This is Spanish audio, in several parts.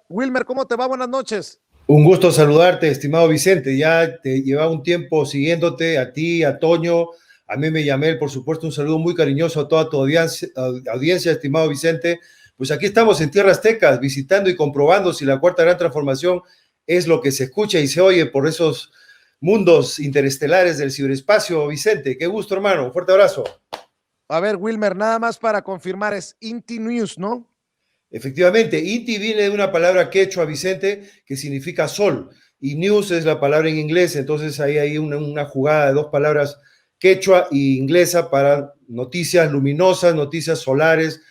Wilmer, ¿cómo te va? Buenas noches. Un gusto saludarte, estimado Vicente. Ya te llevaba un tiempo siguiéndote, a ti, a Toño, a mí me llamé, por supuesto, un saludo muy cariñoso a toda tu audiencia, estimado Vicente. Pues aquí estamos en Tierras Aztecas, visitando y comprobando si la cuarta gran transformación es lo que se escucha y se oye por esos mundos interestelares del ciberespacio. Vicente, qué gusto, hermano. Un fuerte abrazo. A ver, Wilmer, nada más para confirmar, es Inti News, ¿no? Efectivamente, Inti viene de una palabra quechua, Vicente, que significa sol, y news es la palabra en inglés, entonces ahí hay una jugada de dos palabras quechua y inglesa para noticias luminosas, noticias solares,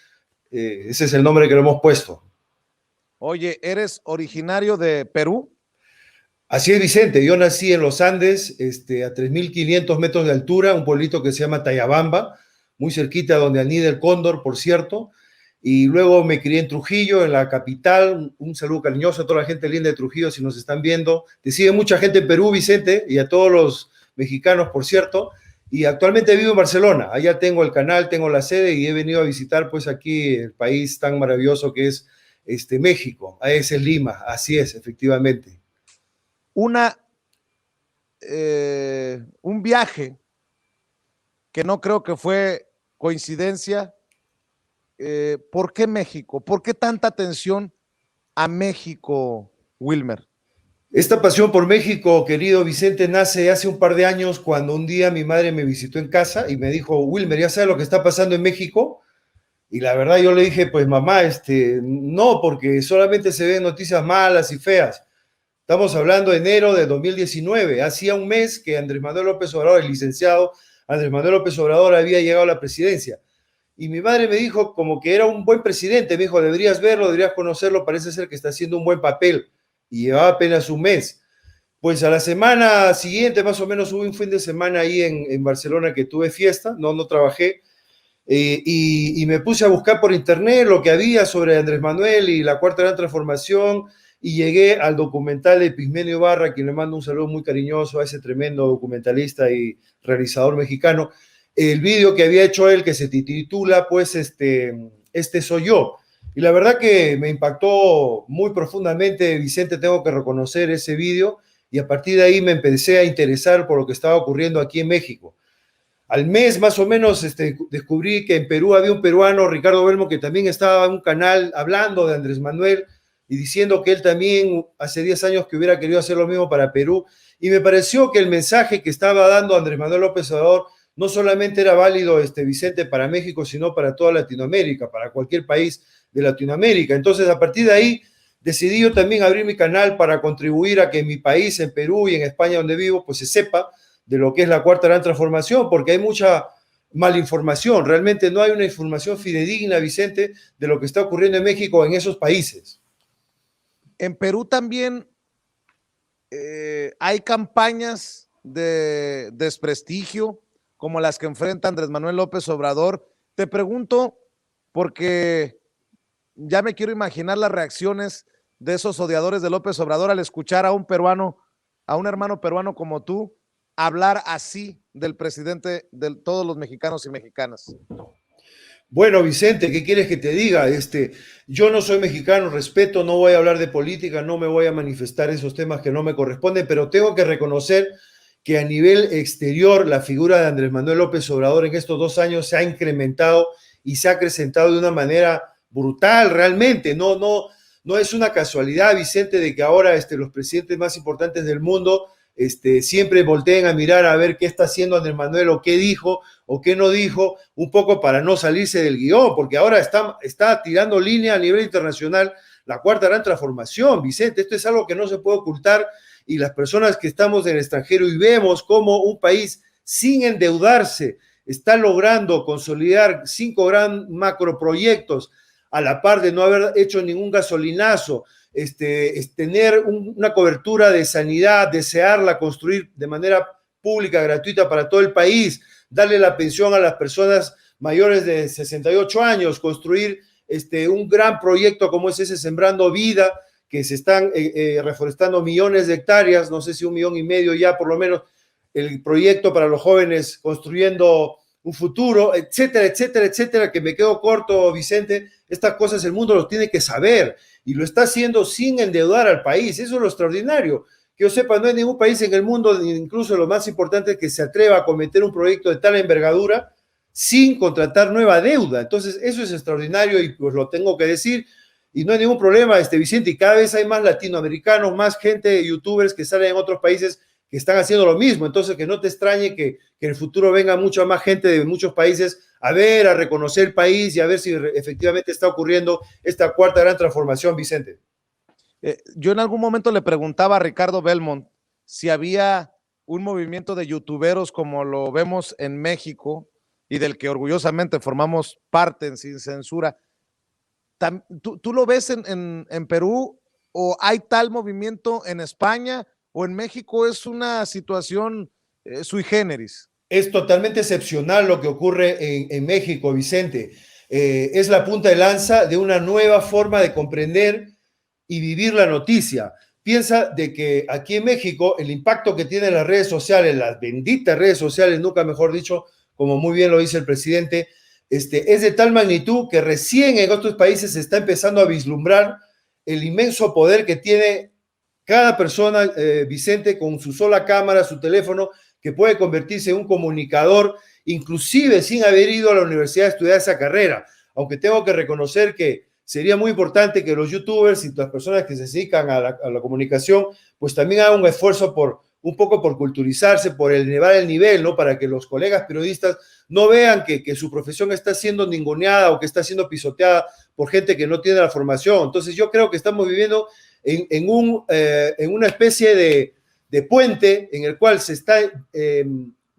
ese es el nombre que le hemos puesto. Oye, ¿eres originario de Perú? Así es, Vicente, yo nací en los Andes, a 3.500 metros de altura, un pueblito que se llama Tayabamba, muy cerquita donde anida el cóndor, por cierto, y luego me crié en Trujillo, en la capital. Un saludo cariñoso a toda la gente linda de Trujillo, si nos están viendo. Te sigue mucha gente en Perú, Vicente, y a todos los mexicanos, por cierto, y actualmente vivo en Barcelona. Allá tengo el canal, tengo la sede, y he venido a visitar, pues, aquí el país tan maravilloso que es México. Ese es Lima, así es, efectivamente. Un viaje que no creo que fue coincidencia. ¿Por qué México? ¿Por qué tanta atención a México, Wilmer? Esta pasión por México, querido Vicente, nace hace un par de años cuando un día mi madre me visitó en casa y me dijo: Wilmer, ¿ya sabes lo que está pasando en México? Y la verdad yo le dije: pues mamá, no, porque solamente se ven noticias malas y feas. Estamos hablando de enero de 2019, hacía un mes que Andrés Manuel López Obrador, el licenciado Andrés Manuel López Obrador, había llegado a la presidencia. Y mi madre me dijo como que era un buen presidente, me dijo: deberías verlo, deberías conocerlo, parece ser que está haciendo un buen papel. Y llevaba apenas un mes. Pues a la semana siguiente, más o menos, hubo un fin de semana ahí en Barcelona que tuve fiesta, no trabajé, y me puse a buscar por internet lo que había sobre Andrés Manuel y la cuarta gran transformación, y llegué al documental de Pigmenio Ibarra, a quien le mando un saludo muy cariñoso, a ese tremendo documentalista y realizador mexicano. El vídeo que había hecho él, que se titula, pues, este soy yo. Y la verdad que me impactó muy profundamente, Vicente, tengo que reconocer ese vídeo, y a partir de ahí me empecé a interesar por lo que estaba ocurriendo aquí en México. Al mes más o menos descubrí que en Perú había un peruano, Ricardo Belmo, que también estaba en un canal hablando de Andrés Manuel y diciendo que él también hace 10 años que hubiera querido hacer lo mismo para Perú. Y me pareció que el mensaje que estaba dando Andrés Manuel López Obrador no solamente era válido, Vicente, para México, sino para toda Latinoamérica, para cualquier país de Latinoamérica. Entonces, a partir de ahí, decidí yo también abrir mi canal para contribuir a que en mi país, en Perú y en España donde vivo, pues se sepa de lo que es la cuarta gran transformación, porque hay mucha malinformación. Realmente no hay una información fidedigna, Vicente, de lo que está ocurriendo en México, en esos países. En Perú también hay campañas de desprestigio como las que enfrenta Andrés Manuel López Obrador. Te pregunto porque ya me quiero imaginar las reacciones de esos odiadores de López Obrador al escuchar a un peruano, a un hermano peruano como tú, hablar así del presidente de todos los mexicanos y mexicanas. Bueno, Vicente, ¿qué quieres que te diga? Yo no soy mexicano, respeto, no voy a hablar de política, no me voy a manifestar esos temas que no me corresponden, pero tengo que reconocer que a nivel exterior la figura de Andrés Manuel López Obrador en estos 2 años se ha incrementado y se ha acrecentado de una manera brutal, realmente. No es una casualidad, Vicente, de que ahora los presidentes más importantes del mundo siempre volteen a mirar a ver qué está haciendo Andrés Manuel o qué dijo o qué no dijo, un poco para no salirse del guión, porque ahora está tirando línea a nivel internacional la cuarta gran transformación, Vicente. Esto es algo que no se puede ocultar, y las personas que estamos en el extranjero y vemos cómo un país sin endeudarse está logrando consolidar 5 gran macroproyectos a la par de no haber hecho ningún gasolinazo, tener una cobertura de sanidad, desearla construir de manera pública, gratuita para todo el país, darle la pensión a las personas mayores de 68 años, construir un gran proyecto como es ese Sembrando Vida, que se están reforestando millones de hectáreas, no sé si 1,5 millones ya por lo menos, el proyecto para los jóvenes construyendo un futuro, etcétera, etcétera, etcétera, que me quedo corto, Vicente. Estas cosas el mundo lo tiene que saber y lo está haciendo sin endeudar al país. Eso es lo extraordinario. Que yo sepa, no hay ningún país en el mundo, incluso lo más importante, que se atreva a cometer un proyecto de tal envergadura sin contratar nueva deuda. Entonces, eso es extraordinario y pues lo tengo que decir. Y no hay ningún problema, Vicente, y cada vez hay más latinoamericanos, más gente, youtubers que salen en otros países que están haciendo lo mismo. Entonces, que no te extrañe que en el futuro venga mucha más gente de muchos países a ver, a reconocer el país y a ver si efectivamente está ocurriendo esta cuarta gran transformación, Vicente. Yo en algún momento le preguntaba a Ricardo Belmont si había un movimiento de youtuberos como lo vemos en México y del que orgullosamente formamos parte en Sin Censura. ¿Tú lo ves en Perú o hay tal movimiento en España o en México es una situación sui generis? Es totalmente excepcional lo que ocurre en México, Vicente. Es la punta de lanza de una nueva forma de comprender y vivir la noticia. Piensa de que aquí en México el impacto que tienen las redes sociales, las benditas redes sociales, nunca mejor dicho, como muy bien lo dice el presidente, es de tal magnitud que recién en otros países se está empezando a vislumbrar el inmenso poder que tiene cada persona, Vicente, con su sola cámara, su teléfono, que puede convertirse en un comunicador, inclusive sin haber ido a la universidad a estudiar esa carrera. Aunque tengo que reconocer que sería muy importante que los youtubers y las personas que se dedican a la comunicación, pues también hagan un esfuerzo un poco por culturizarse, por elevar el nivel, ¿no? Para que los colegas periodistas no vean que su profesión está siendo ninguneada o que está siendo pisoteada por gente que no tiene la formación. Entonces yo creo que estamos viviendo en una especie de puente en el cual se está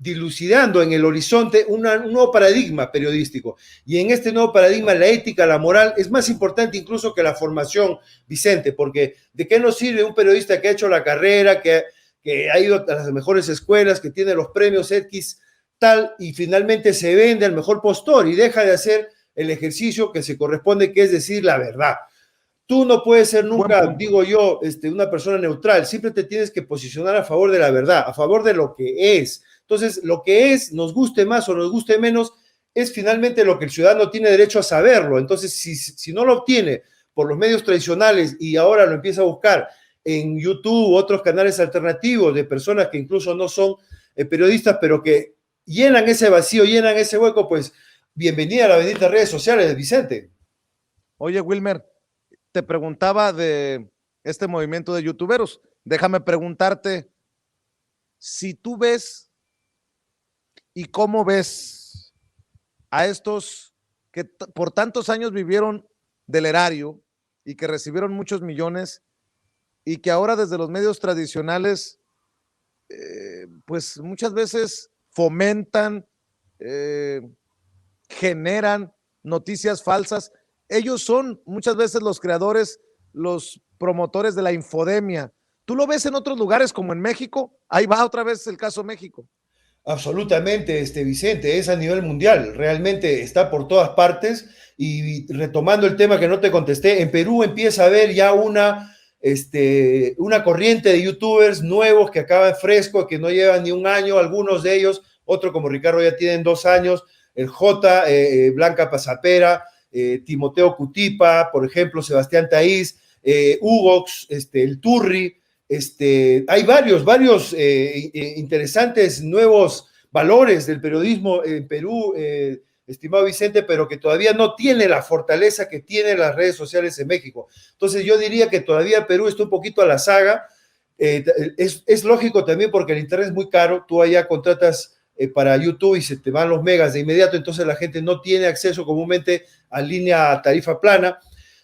dilucidando en el horizonte un nuevo paradigma periodístico. Y en este nuevo paradigma la ética, la moral es más importante incluso que la formación, Vicente, porque ¿de qué nos sirve un periodista que ha hecho la carrera, que ha ido a las mejores escuelas, que tiene los premios X, tal, y finalmente se vende al mejor postor y deja de hacer el ejercicio que se corresponde, que es decir la verdad? Tú no puedes ser nunca, digo yo, una persona neutral, siempre te tienes que posicionar a favor de la verdad, a favor de lo que es. Entonces, lo que es, nos guste más o nos guste menos, es finalmente lo que el ciudadano tiene derecho a saberlo. Entonces, si no lo obtiene por los medios tradicionales y ahora lo empieza a buscar en YouTube, otros canales alternativos de personas que incluso no son periodistas, pero que llenan ese vacío, llenan ese hueco, pues bienvenida a las benditas redes sociales, Vicente. Oye, Wilmer, te preguntaba de este movimiento de youtuberos. Déjame preguntarte si tú ves y cómo ves a estos que por tantos años vivieron del erario y que recibieron muchos millones y que ahora desde los medios tradicionales pues muchas veces fomentan, generan noticias falsas. Ellos son muchas veces los creadores, los promotores de la infodemia. ¿Tú lo ves en otros lugares como en México? Ahí va otra vez el caso México. Absolutamente, Vicente, es a nivel mundial, realmente está por todas partes. Y retomando el tema que no te contesté, en Perú empieza a haber ya una corriente de youtubers nuevos que acaban fresco, que no llevan ni un año, algunos de ellos, otro como Ricardo ya tienen 2 años, el J, Blanca Pasapera, Timoteo Cutipa, por ejemplo, Sebastián Taís, Hugox, el Turri. Hay varios interesantes nuevos valores del periodismo en Perú, estimado Vicente, pero que todavía no tiene la fortaleza que tienen las redes sociales en México. Entonces yo diría que todavía Perú está un poquito a la saga. Es lógico también porque el internet es muy caro. Tú allá contratas para YouTube y se te van los megas de inmediato, entonces la gente no tiene acceso comúnmente a línea tarifa plana.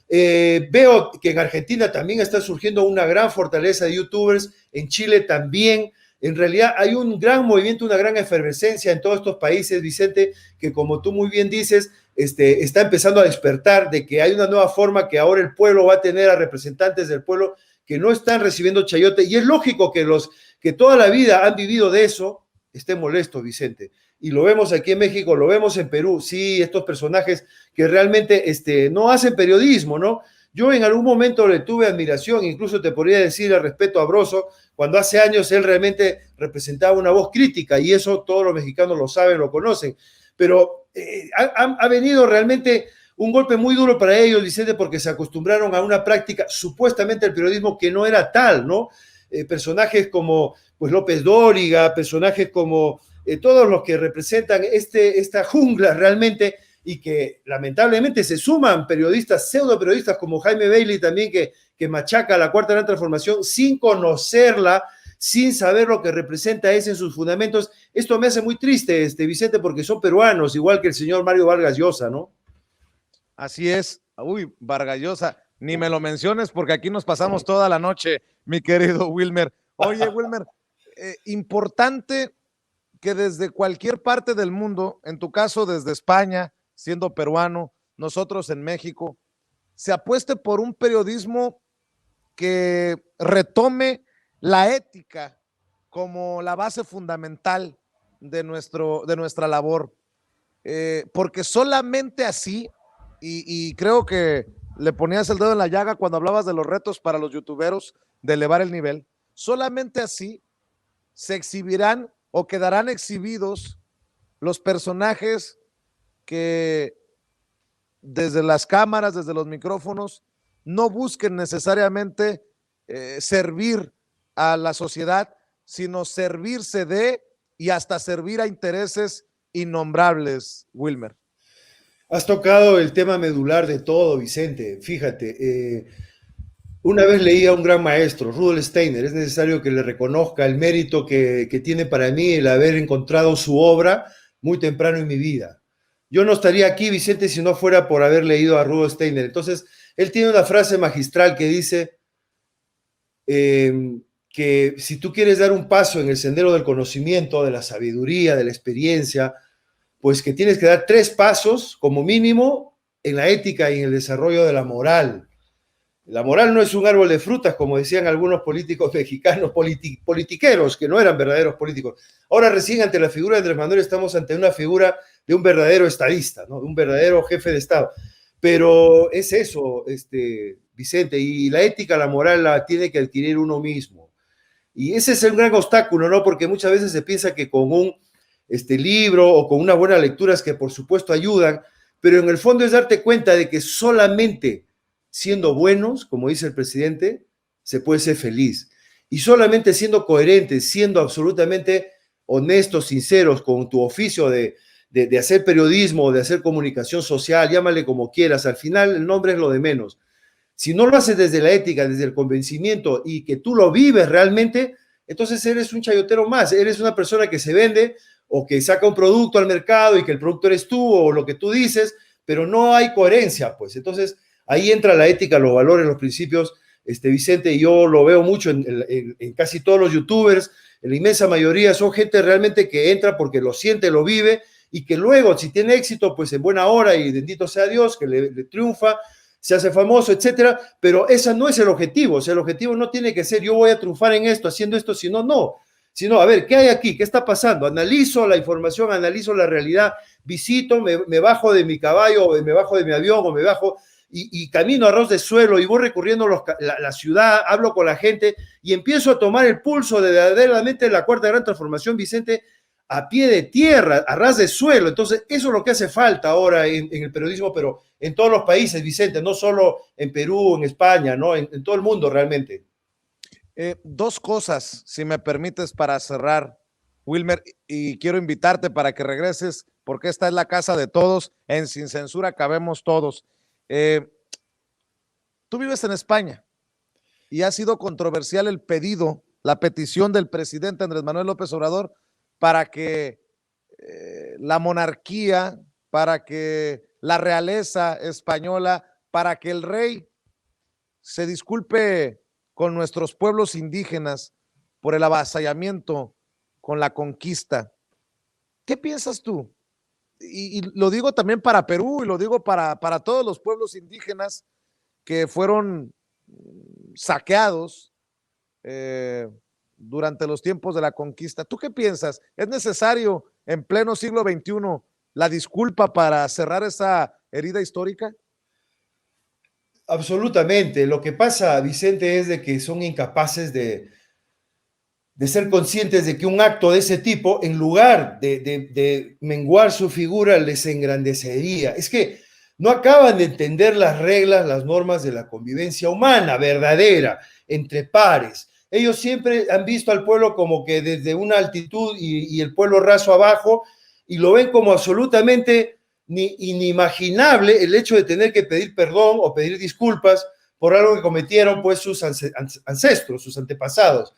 Veo que en Argentina también está surgiendo una gran fortaleza de youtubers, en Chile también. En realidad hay un gran movimiento, una gran efervescencia en todos estos países, Vicente, que como tú muy bien dices, está empezando a despertar de que hay una nueva forma, que ahora el pueblo va a tener a representantes del pueblo que no están recibiendo chayote, y es lógico que los que toda la vida han vivido de eso estén molestos, Vicente. Y lo vemos aquí en México, lo vemos en Perú, sí, estos personajes que realmente no hacen periodismo, ¿no? Yo en algún momento le tuve admiración, incluso te podría decir el respeto a Broso, cuando hace años él realmente representaba una voz crítica, y eso todos los mexicanos lo saben, lo conocen. pero ha venido realmente un golpe muy duro para ellos, Vicente, porque se acostumbraron a una práctica supuestamente el periodismo que no era tal, ¿no? Personajes como pues, López Dóriga, personajes como todos los que representan esta jungla realmente y que lamentablemente se suman periodistas, pseudo periodistas como Jaime Bailey también que machaca la Cuarta Gran Transformación sin conocerla, sin saber lo que representa ese en sus fundamentos. Esto me hace muy triste, Vicente, porque son peruanos, igual que el señor Mario Vargas Llosa, ¿no? Así es. Uy, Vargas Llosa, ni me lo menciones porque aquí nos pasamos toda la noche, mi querido Wilmer. Oye, Wilmer, importante que desde cualquier parte del mundo, en tu caso desde España, siendo peruano, nosotros en México, se apueste por un periodismo que retome la ética como la base fundamental de nuestra labor. Porque solamente así, y creo que le ponías el dedo en la llaga cuando hablabas de los retos para los youtuberos de elevar el nivel, solamente así se exhibirán o quedarán exhibidos los personajes que desde las cámaras, desde los micrófonos, no busquen necesariamente servir a la sociedad, sino servirse de y hasta servir a intereses innombrables, Wilmer. Has tocado el tema medular de todo, Vicente. Fíjate, una vez leí a un gran maestro, Rudolf Steiner, es necesario que le reconozca el mérito que tiene para mí el haber encontrado su obra muy temprano en mi vida. Yo no estaría aquí, Vicente, si no fuera por haber leído a Rudolf Steiner. Entonces, él tiene una frase magistral que dice que si tú quieres dar un paso en el sendero del conocimiento, de la sabiduría, de la experiencia, pues que tienes que dar 3 pasos como mínimo en la ética y en el desarrollo de la moral. La moral no es un árbol de frutas, como decían algunos políticos mexicanos, politiqueros, que no eran verdaderos políticos. Ahora recién ante la figura de Andrés Manuel estamos ante una figura de un verdadero estadista, ¿no? De un verdadero jefe de Estado. Pero es eso, Vicente, y la ética, la moral la tiene que adquirir uno mismo. Y ese es el gran obstáculo, ¿no? Porque muchas veces se piensa que con un libro o con unas buenas lecturas que por supuesto ayudan, pero en el fondo es darte cuenta de que solamente siendo buenos, como dice el presidente, se puede ser feliz. Y solamente siendo coherentes, siendo absolutamente honestos, sinceros con tu oficio de hacer periodismo, de hacer comunicación social, llámale como quieras, al final el nombre es lo de menos. Si no lo haces desde la ética, desde el convencimiento y que tú lo vives realmente, entonces eres un chayotero más, eres una persona que se vende o que saca un producto al mercado y que el producto eres tú o lo que tú dices, pero no hay coherencia, pues. Entonces, ahí entra la ética, los valores, los principios, Vicente, y yo lo veo mucho en casi todos los youtubers, en la inmensa mayoría son gente realmente que entra porque lo siente, lo vive, y que luego, si tiene éxito, pues en buena hora, y bendito sea Dios, que le triunfa, se hace famoso, etcétera, pero ese no es el objetivo. O sea, el objetivo no tiene que ser yo voy a triunfar en esto, haciendo esto, sino no. Sino, a ver, ¿qué hay aquí? ¿Qué está pasando? Analizo la información, analizo la realidad, visito, me bajo de mi caballo, me bajo de mi avión, o me bajo y camino a ras de suelo y voy recorriendo la ciudad, hablo con la gente y empiezo a tomar el pulso de verdaderamente la Cuarta Gran Transformación, Vicente, a pie de tierra, a ras de suelo. Entonces, eso es lo que hace falta ahora en el periodismo, pero en todos los países, Vicente, no solo en Perú, en España, ¿no? En todo el mundo realmente. 2 cosas, si me permites, para cerrar, Wilmer, y quiero invitarte para que regreses, porque esta es la casa de todos, en Sin Censura cabemos todos. Tú vives en España y ha sido controversial el pedido, la petición del presidente Andrés Manuel López Obrador para que la monarquía, para que la realeza española, para que el rey se disculpe con nuestros pueblos indígenas por el avasallamiento, con la conquista. ¿Qué piensas tú? Y lo digo también para Perú y lo digo para todos los pueblos indígenas que fueron saqueados durante los tiempos de la conquista. ¿Tú qué piensas? ¿Es necesario en pleno siglo XXI la disculpa para cerrar esa herida histórica? Absolutamente. Lo que pasa, Vicente, es de que son incapaces de de ser conscientes de que un acto de ese tipo, en lugar de menguar su figura, les engrandecería. Es que no acaban de entender las reglas, las normas de la convivencia humana verdadera, entre pares. Ellos siempre han visto al pueblo como que desde una altitud y el pueblo raso abajo, y lo ven como absolutamente inimaginable el hecho de tener que pedir perdón o pedir disculpas por algo que cometieron pues sus ancestros, sus antepasados.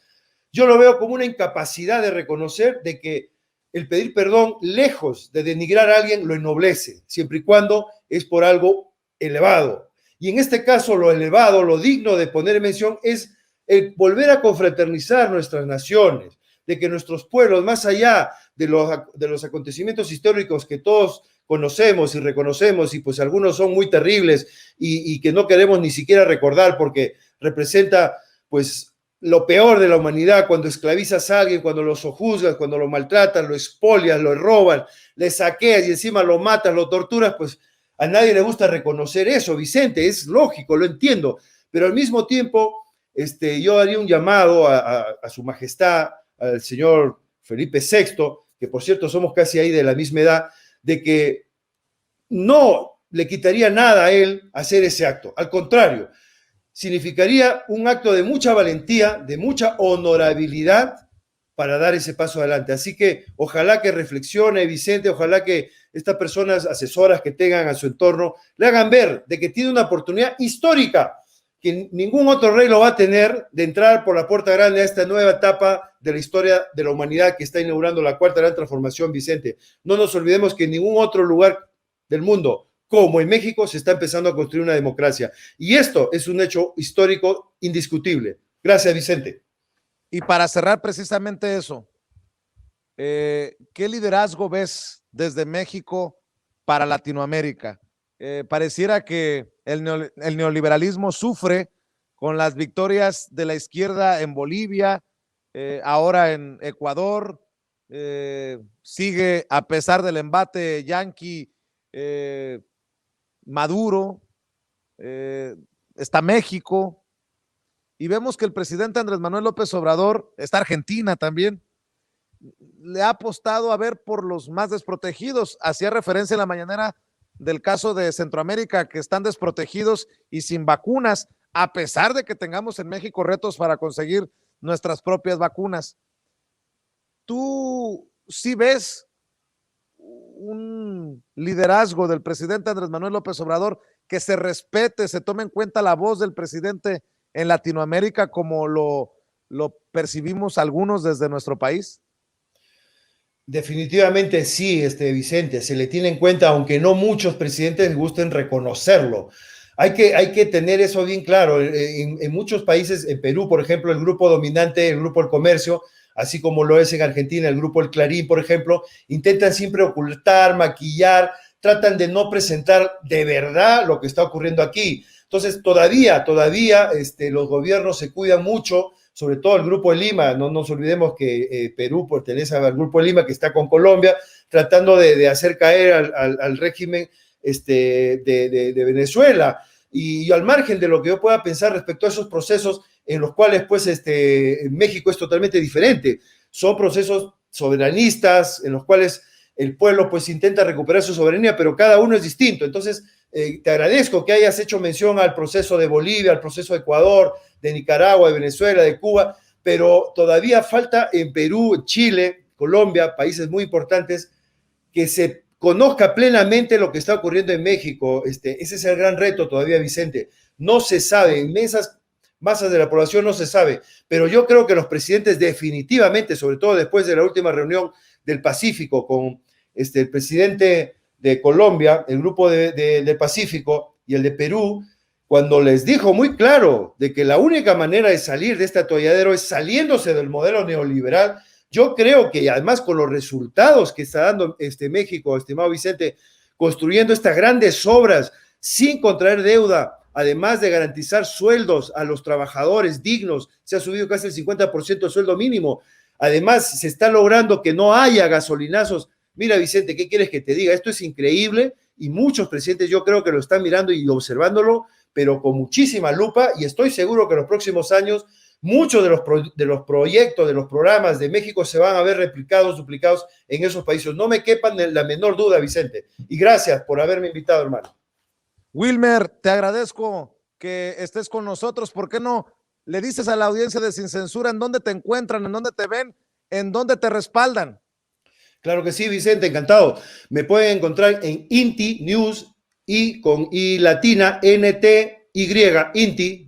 Yo lo veo como una incapacidad de reconocer de que el pedir perdón, lejos de denigrar a alguien, lo ennoblece, siempre y cuando es por algo elevado. Y en este caso, lo elevado, lo digno de poner en mención es el volver a confraternizar nuestras naciones, de que nuestros pueblos, más allá de los acontecimientos históricos que todos conocemos y reconocemos, y pues algunos son muy terribles y que no queremos ni siquiera recordar porque representa pues lo peor de la humanidad, cuando esclavizas a alguien, cuando lo sojuzgas, cuando lo maltratas, lo expolias, lo roban, le saqueas y encima lo matas, lo torturas, pues a nadie le gusta reconocer eso, Vicente, es lógico, lo entiendo, pero al mismo tiempo yo haría un llamado a su majestad, al señor Felipe VI, que por cierto somos casi ahí de la misma edad, de que no le quitaría nada a él hacer ese acto, al contrario, significaría un acto de mucha valentía, de mucha honorabilidad para dar ese paso adelante. Así que ojalá que reflexione Vicente, ojalá que estas personas asesoras que tengan a su entorno le hagan ver de que tiene una oportunidad histórica que ningún otro rey lo va a tener, de entrar por la puerta grande a esta nueva etapa de la historia de la humanidad que está inaugurando la cuarta gran transformación, Vicente. No nos olvidemos que en ningún otro lugar del mundo, como en México, se está empezando a construir una democracia. Y esto es un hecho histórico indiscutible. Gracias, Vicente. Y para cerrar precisamente eso, ¿qué liderazgo ves desde México para Latinoamérica? Pareciera que el neoliberalismo sufre con las victorias de la izquierda en Bolivia, ahora en Ecuador, sigue a pesar del embate yanqui Maduro, está México, y vemos que el presidente Andrés Manuel López Obrador, está Argentina también, le ha apostado a ver por los más desprotegidos. Hacía referencia en la mañanera del caso de Centroamérica, que están desprotegidos y sin vacunas, a pesar de que tengamos en México retos para conseguir nuestras propias vacunas. ¿Tú sí ves un liderazgo del presidente Andrés Manuel López Obrador que se respete, se tome en cuenta la voz del presidente en Latinoamérica como lo percibimos algunos desde nuestro país? Definitivamente sí, Vicente, se le tiene en cuenta, aunque no muchos presidentes gusten reconocerlo. Hay que tener eso bien claro. En muchos países, en Perú, por ejemplo, el grupo dominante, el grupo El Comercio, así como lo es en Argentina, el grupo El Clarín, por ejemplo, intentan siempre ocultar, maquillar, tratan de no presentar de verdad lo que está ocurriendo aquí. Entonces, todavía los gobiernos se cuidan mucho, sobre todo el Grupo de Lima. No nos olvidemos que Perú pertenece al Grupo de Lima, que está con Colombia, tratando de hacer caer al régimen de Venezuela. Y al margen de lo que yo pueda pensar respecto a esos procesos en los cuales pues México es totalmente diferente, son procesos soberanistas en los cuales el pueblo pues intenta recuperar su soberanía, pero cada uno es distinto. Entonces, te agradezco que hayas hecho mención al proceso de Bolivia, al proceso de Ecuador, de Nicaragua, de Venezuela, de Cuba, pero todavía falta en Perú, Chile, Colombia, países muy importantes, que se conozca plenamente lo que está ocurriendo en México. Ese es el gran reto todavía, Vicente. No se sabe, inmensas masas de la población no se sabe, pero yo creo que los presidentes definitivamente, sobre todo después de la última reunión del Pacífico con el presidente de Colombia, el grupo del Pacífico y el de Perú, cuando les dijo muy claro de que la única manera de salir de este atolladero es saliéndose del modelo neoliberal, yo creo que además con los resultados que está dando México, estimado Vicente, construyendo estas grandes obras sin contraer deuda, además de garantizar sueldos a los trabajadores dignos, se ha subido casi el 50% el sueldo mínimo, además se está logrando que no haya gasolinazos. Mira, Vicente, ¿qué quieres que te diga? Esto es increíble y muchos presidentes yo creo que lo están mirando y observándolo, pero con muchísima lupa, y estoy seguro que en los próximos años muchos de los proyectos, de los programas de México se van a ver replicados, duplicados en esos países. No me quepan la menor duda, Vicente. Y gracias por haberme invitado, hermano. Wilmer, te agradezco que estés con nosotros. ¿Por qué no le dices a la audiencia de Sin Censura en dónde te encuentran, en dónde te ven, en dónde te respaldan? Claro que sí, Vicente, encantado. Me pueden encontrar en Inti News y con I latina, NTY, Inti,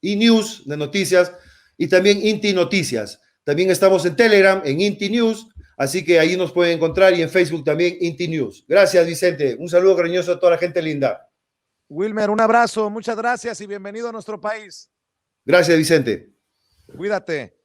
y News de noticias, y también Inti Noticias. También estamos en Telegram, en Inti News, así que ahí nos pueden encontrar, y en Facebook también Inti News. Gracias, Vicente. Un saludo cariñoso a toda la gente linda. Wilmer, un abrazo, muchas gracias y bienvenido a nuestro país. Gracias, Vicente. Cuídate.